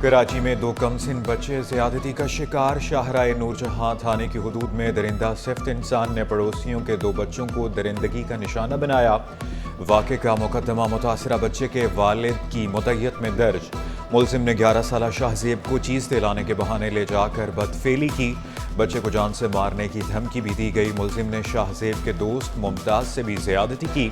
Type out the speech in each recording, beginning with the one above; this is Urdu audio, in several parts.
کراچی میں 2 کم سن بچے زیادتی کا شکار. شاہراہ نور جہاں تھانے کی حدود میں درندہ صفت انسان نے پڑوسیوں کے 2 بچوں کو درندگی کا نشانہ بنایا. واقعے کا مقدمہ متاثرہ بچے کے والد کی مدعیت میں درج. ملزم نے 11 سالہ شہزیب کو چیز دلانے کے بہانے لے جا کر بدفعلی کی. بچے کو جان سے مارنے کی دھمکی بھی دی گئی. ملزم نے شہزیب کے دوست ممتاز سے بھی زیادتی کی.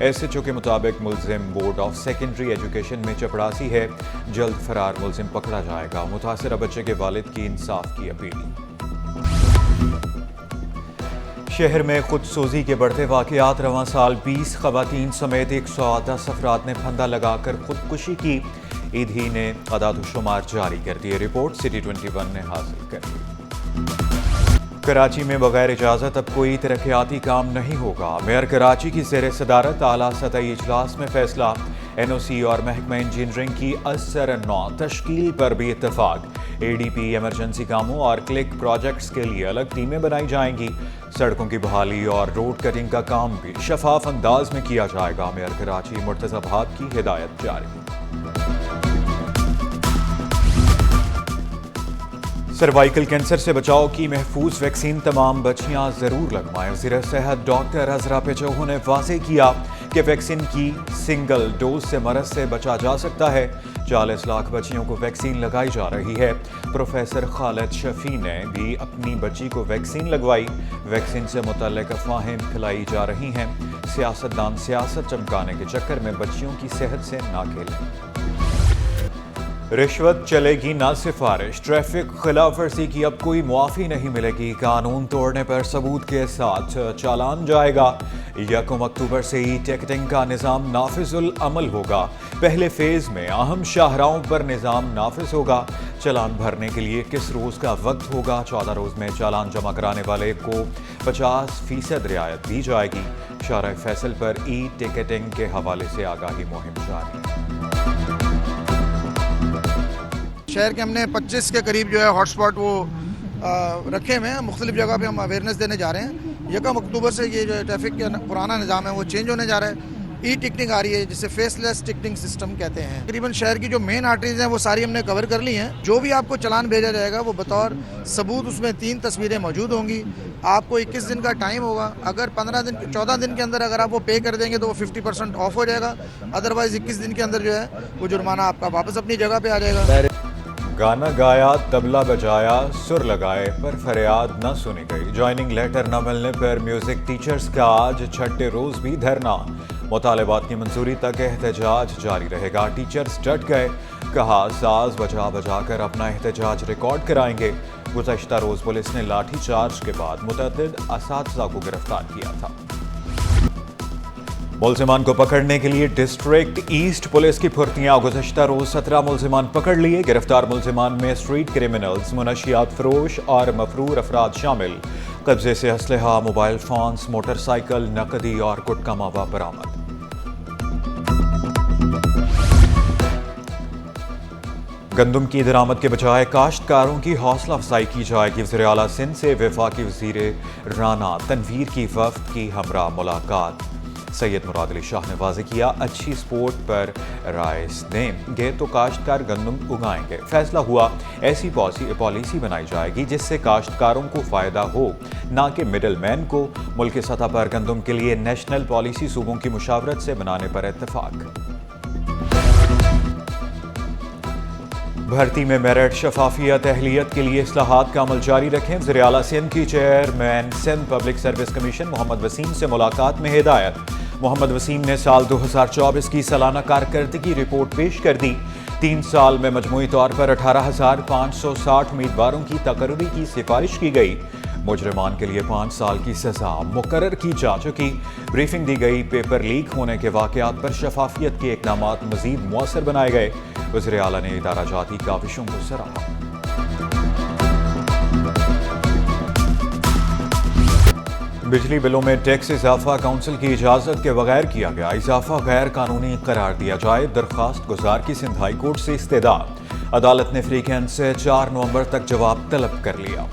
ایس ایچ او کے مطابق ملزم بورڈ آف سیکنڈری ایجوکیشن میں چپڑاسی ہے. جلد فرار ملزم پکڑا جائے گا. متاثرہ بچے کے والد کی انصاف کی اپیل. شہر میں خود سوزی کے بڑھتے واقعات. رواں سال 20 خواتین سمیت 110 افراد نے پھندا لگا کر خودکشی کی. ایدھی نے اعداد و شمار جاری کر دیے. رپورٹ سٹی 21 نے حاصل کر لی. کراچی میں بغیر اجازت اب کوئی ترقیاتی کام نہیں ہوگا. میئر کراچی کی زیر صدارت اعلیٰ سطحی اجلاس میں فیصلہ. این او سی اور محکمہ انجینئرنگ کی اثر نو تشکیل پر بھی اتفاق. اے ڈی پی ایمرجنسی کاموں اور کلک پروجیکٹس کے لیے الگ ٹیمیں بنائی جائیں گی. سڑکوں کی بحالی اور روڈ کٹنگ کا کام بھی شفاف انداز میں کیا جائے گا. میئر کراچی مرتضی بھات کی ہدایت جاری. سروائیکل کینسر سے بچاؤ کی محفوظ ویکسین تمام بچیاں ضرور لگوائیں. وزیر صحت ڈاکٹر عذرا پیچوہو نے واضح کیا کہ ویکسین کی سنگل ڈوز سے مرض سے بچا جا سکتا ہے. 40 لاکھ بچیوں کو ویکسین لگائی جا رہی ہے. پروفیسر خالد شفیع نے بھی اپنی بچی کو ویکسین لگوائی. ویکسین سے متعلق افواہیں پھیلائی جا رہی ہیں. سیاستدان سیاست چمکانے کے چکر میں بچیوں کی صحت سے نہ کھیلیں. رشوت چلے گی نہ سفارش. ٹریفک خلاف ورزی کی اب کوئی معافی نہیں ملے گی. قانون توڑنے پر ثبوت کے ساتھ چالان جائے گا. 1 اکتوبر سے ہی ٹکٹنگ کا نظام نافذ العمل ہوگا. پہلے فیز میں اہم شاہراہوں پر نظام نافذ ہوگا. چالان بھرنے کے لیے کس روز کا وقت ہوگا؟ 14 روز میں چالان جمع کرانے والے کو 50% رعایت دی جائے گی. شارع فیصل پر ای ٹکٹنگ کے حوالے سے آگاہی مہم جاری. شہر کے ہم نے 25 کے قریب جو ہے ہاٹ سپاٹ وہ رکھے ہوئے ہیں. مختلف جگہ پہ ہم اویئرنیس دینے جا رہے ہیں. 1 اکتوبر سے یہ جو ٹریفک کا پرانا نظام ہے وہ چینج ہونے جا رہا ہے. ای ٹکٹنگ آ رہی ہے جسے فیس لیس ٹکٹنگ سسٹم کہتے ہیں. تقریباً شہر کی جو مین آرٹریز ہیں وہ ساری ہم نے کور کر لی ہیں. جو بھی آپ کو چلان بھیجا جائے گا وہ بطور ثبوت اس میں 3 تصویریں موجود ہوں گی. آپ کو 21 دن کا ٹائم ہوگا. اگر 14 دن کے اندر اگر آپ وہ پے کر دیں گے تو وہ 50% آف ہو جائے گا. ادروائز 21 دن کے اندر جو ہے وہ جرمانہ آپ کا واپس اپنی جگہ پہ آ جائے گا. گانا گایا، طبلہ بجایا، سر لگائے پر فریاد نہ سنی گئی. جوائننگ لیٹر نہ ملنے پر میوزک ٹیچرز کا آج 6ٹھے روز بھی دھرنا. مطالبات کی منظوری تک احتجاج جاری رہے گا. ٹیچرز ڈٹ گئے. کہا ساز بجا بجا کر اپنا احتجاج ریکارڈ کرائیں گے. گزشتہ روز پولیس نے لاٹھی چارج کے بعد متعدد اساتذہ کو گرفتار کیا تھا. ملزمان کو پکڑنے کے لیے ڈسٹرکٹ ایسٹ پولیس کی پھرتیاں. گزشتہ روز 17 ملزمان پکڑ لیے. گرفتار ملزمان میں اسٹریٹ کرمنلز، منشیات فروش اور مفرور افراد شامل. قبضے سے اسلحہ، موبائل فونز، موٹر سائیکل، نقدی اور گٹکا موا برآمد. گندم کی درآمد کے بجائے کاشتکاروں کی حوصلہ افزائی کی جائے گی. وزیر اعلیٰ سندھ سے وفاقی وزیر رانا تنویر کی وفد کی ہمراہ ملاقات. سید مراد علی شاہ نے واضح کیا اچھی سپورٹ پر رائے دیں گے تو کاشتکار گندم اگائیں گے. فیصلہ ہوا ایسی پالیسی بنائی جائے گی جس سے کاشتکاروں کو فائدہ ہو نہ کہ مڈل مین کو. ملک کی سطح پر گندم کے لیے نیشنل پالیسی صوبوں کی مشاورت سے بنانے پر اتفاق. بھرتی میں میرٹ، شفافیت، اہلیت کے لیے اصلاحات کا عمل جاری رکھیں. وزیر اعلیٰ سندھ کی chairman Sindh public service commission Muhammad Waseem سے ملاقات میں ہدایت. محمد وسیم نے سال 2024 کی سالانہ کارکردگی رپورٹ پیش کر دی. 3 سال میں مجموعی طور پر 18,560 امیدواروں کی تقرری کی سفارش کی گئی. مجرمان کے لیے 5 سال کی سزا مقرر کی جا چکی. بریفنگ دی گئی. پیپر لیک ہونے کے واقعات پر شفافیت کے اقدامات مزید مؤثر بنائے گئے. وزیر اعلیٰ نے ادارہ جاتی کاوشوں کو سراہا. بجلی بلوں میں ٹیکس اضافہ کونسل کی اجازت کے بغیر کیا گیا. اضافہ غیر قانونی قرار دیا جائے. درخواست گزار کی سندھ ہائی کورٹ سے استدعا. عدالت نے فریق ہند سے 4 نومبر تک جواب طلب کر لیا.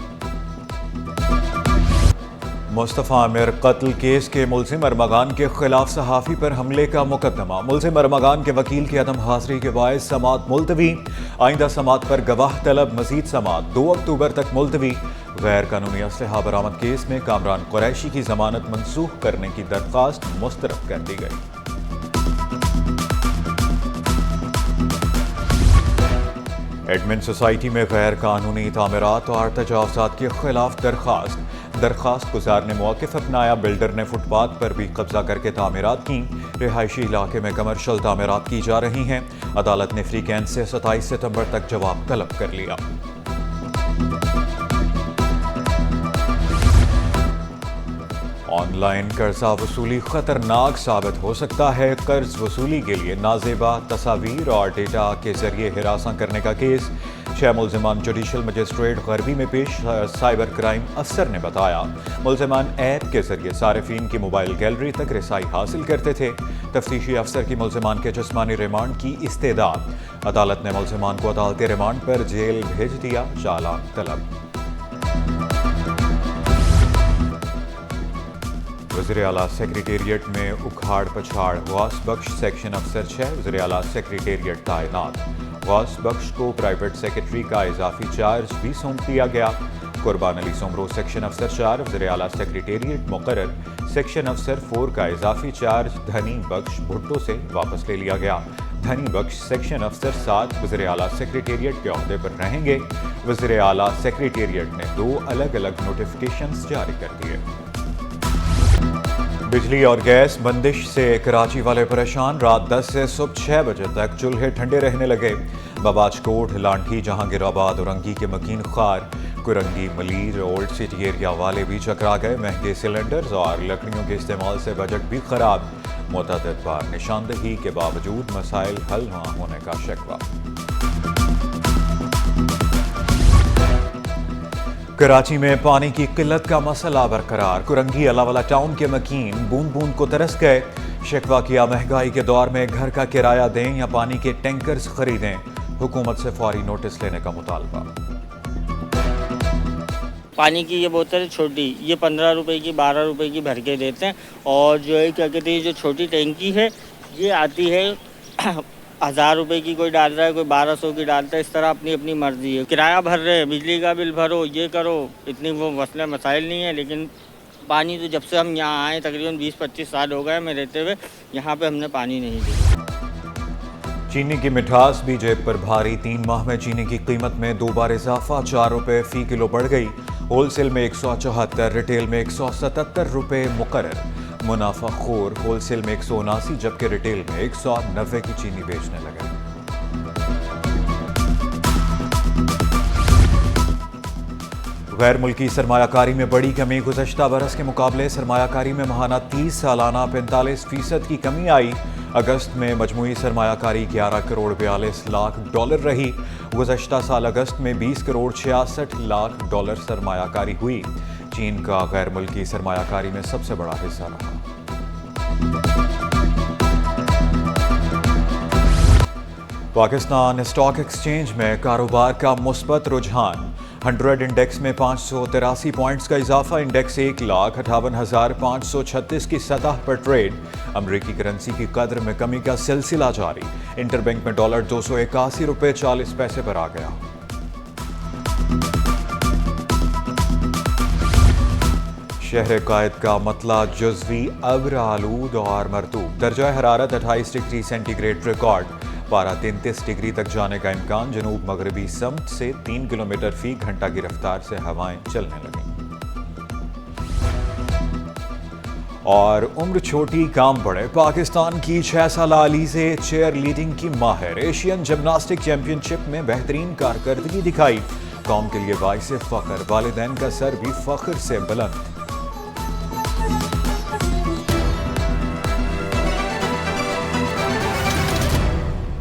مصطفیٰ عامر قتل کیس کے ملزم ارمغان کے خلاف صحافی پر حملے کا مقدمہ۔ ملزم ارمغان کے وکیل کی عدم حاضری کے باعث سماعت ملتوی، آئندہ سماعت پر گواہ طلب، مزید سماعت 2 اکتوبر تک ملتوی۔ غیر قانونی اسلحہ برآمد کیس میں کامران قریشی کی ضمانت منسوخ کرنے کی درخواست مسترد کر دی گئی۔ ایڈمن سوسائٹی میں غیر قانونی تعمیرات اور تجاوزات کے خلاف درخواست گزار نے موقف اپنایا۔ بلڈر نے فٹ پاتھ پر بھی قبضہ کر کے تعمیرات کی۔ رہائشی علاقے میں کمرشل تعمیرات کی جا رہی ہیں۔ عدالت نے فری کینٹ سے 27 ستمبر تک جواب طلب کر لیا۔ آن لائن قرضہ وصولی خطرناک ثابت ہو سکتا ہے۔ قرض وصولی کے لیے نازیبا تصاویر اور ڈیٹا کے ذریعے ہراساں کرنے کا کیس 6 ملزمان جوڈیشل مجسٹریٹ غربی میں پیش۔ سائبر کرائم افسر نے بتایا ملزمان ایپ کے ذریعے صارفین کی موبائل گیلری تک رسائی حاصل کرتے تھے۔ تفتیشی افسر کی ملزمان کے جسمانی ریمانڈ کی استدعا۔ عدالت نے ملزمان کو عدالتی ریمانڈ پر جیل بھیج دیا۔ چالان طلب۔ وزیر اعلیٰ سیکریٹریٹ میں اکھاڑ پچھاڑ، غوث بخش سیکشن افسر 6 وزیر اعلیٰ سیکریٹریٹ تعینات۔ غوث بخش کو پرائیویٹ سیکرٹری کا اضافی چارج بھی سونپ دیا گیا۔ قربان علی سومرو سیکشن افسر 4 وزیر اعلیٰ سیکریٹریٹ مقرر۔ سیکشن افسر 4 کا اضافی چارج دھنی بخش بھٹو سے واپس لے لیا گیا۔ دھنی بخش سیکشن افسر 7 وزیر اعلیٰ سیکریٹریٹ کے عہدے پر رہیں گے۔ وزیر اعلیٰ سیکریٹریٹ نے 2 الگ الگ نوٹیفیکیشنز جاری کر دیے۔ بجلی اور گیس بندش سے کراچی والے پریشان، رات 10 سے صبح 6 بجے تک چولہے ٹھنڈے رہنے لگے۔ بباج کوٹ، لانٹھی، جہانگیر آباد، اورنگی کے مکین خار، Korangi, Malir, old city area والے بھی چکرا گئے۔ مہنگے سلنڈرز اور لکڑیوں کے استعمال سے بجٹ بھی خراب۔ متعدد بار نشاندہی کے باوجود مسائل حل نہ ہونے کا شکوہ۔ کراچی میں پانی کی قلت کا مسئلہ برقرار، کرنگی الاولہ ٹاؤن کے مکین بوند بوند کو ترس گئے۔ شکوہ کیا مہنگائی کے دور میں گھر کا کرایہ دیں یا پانی کے ٹینکرز خریدیں، حکومت سے فوری نوٹس لینے کا مطالبہ۔ پانی کی یہ بوتل چھوٹی، یہ 15 روپے کی 12 روپے کی بھر کے دیتے ہیں، اور جو ہے کیا کہتے ہیں جو چھوٹی ٹینکی ہے یہ آتی ہے 1000 روپے کی، کوئی ڈال رہا ہے، کوئی 1200 کی ڈالتا ہے، اس طرح اپنی اپنی مرضی ہے۔ کرایہ بھر رہے ہیں، بجلی کا بل بھرو، یہ کرو، اتنی وہ مسائل نہیں ہے، لیکن پانی تو جب سے ہم یہاں آئے تقریباً 20-25 سال ہو گئے میں رہتے ہوئے، یہاں پہ ہم نے پانی نہیں دیا۔ چینی کی مٹھاس بھی جیب پر بھاری، 3 ماہ میں چینی کی قیمت میں 2 بار اضافہ، 4 روپے فی کلو بڑھ گئی۔ ہول سیل میں 174، ریٹیل میں 177 روپے مقرر۔ منافع خور ہول سیل میں 179 جبکہ ریٹیل میں 190 کی چینی بیچنے لگے۔ غیر ملکی سرمایہ کاری میں بڑی کمی، گزشتہ برس کے مقابلے سرمایہ کاری میں ماہانہ 30 سالانہ 45% کی کمی آئی۔ اگست میں مجموعی سرمایہ کاری 11 کروڑ 42 لاکھ ڈالر رہی۔ گزشتہ سال اگست میں 20 کروڑ 66 لاکھ ڈالر سرمایہ کاری ہوئی۔ چین کا غیر ملکی سرمایہ کاری میں سب سے بڑا حصہ رہا۔ پاکستان اسٹاک ایکسچینج میں کاروبار کا مثبت رجحان، 100 انڈیکس میں 583 پوائنٹس کا اضافہ، انڈیکس 1,58,536 کی سطح پر ٹریڈ۔ امریکی کرنسی کی قدر میں کمی کا سلسلہ جاری، انٹر بینک میں ڈالر 281 روپے 40 پیسے پر آ گیا۔ شہر قائد کا مطلع جزوی ابر آلود اور مرطوب، درجہ حرارت 28 ڈگری سینٹی گریڈ ریکارڈ، پارہ 33 ڈگری تک جانے کا امکان، جنوب مغربی سمت سے 3 کلومیٹر فی گھنٹہ کی رفتار سے ہوائیں چلنے لگیں۔ اور عمر چھوٹی کام بڑے، پاکستان کی 6 سالہ علیزے چیئر لیڈنگ کی ماہر، ایشین جمناسٹک چیمپئن شپ میں بہترین کارکردگی دکھائی، قوم کے لیے باعث فخر، والدین کا سر بھی فخر سے بلند۔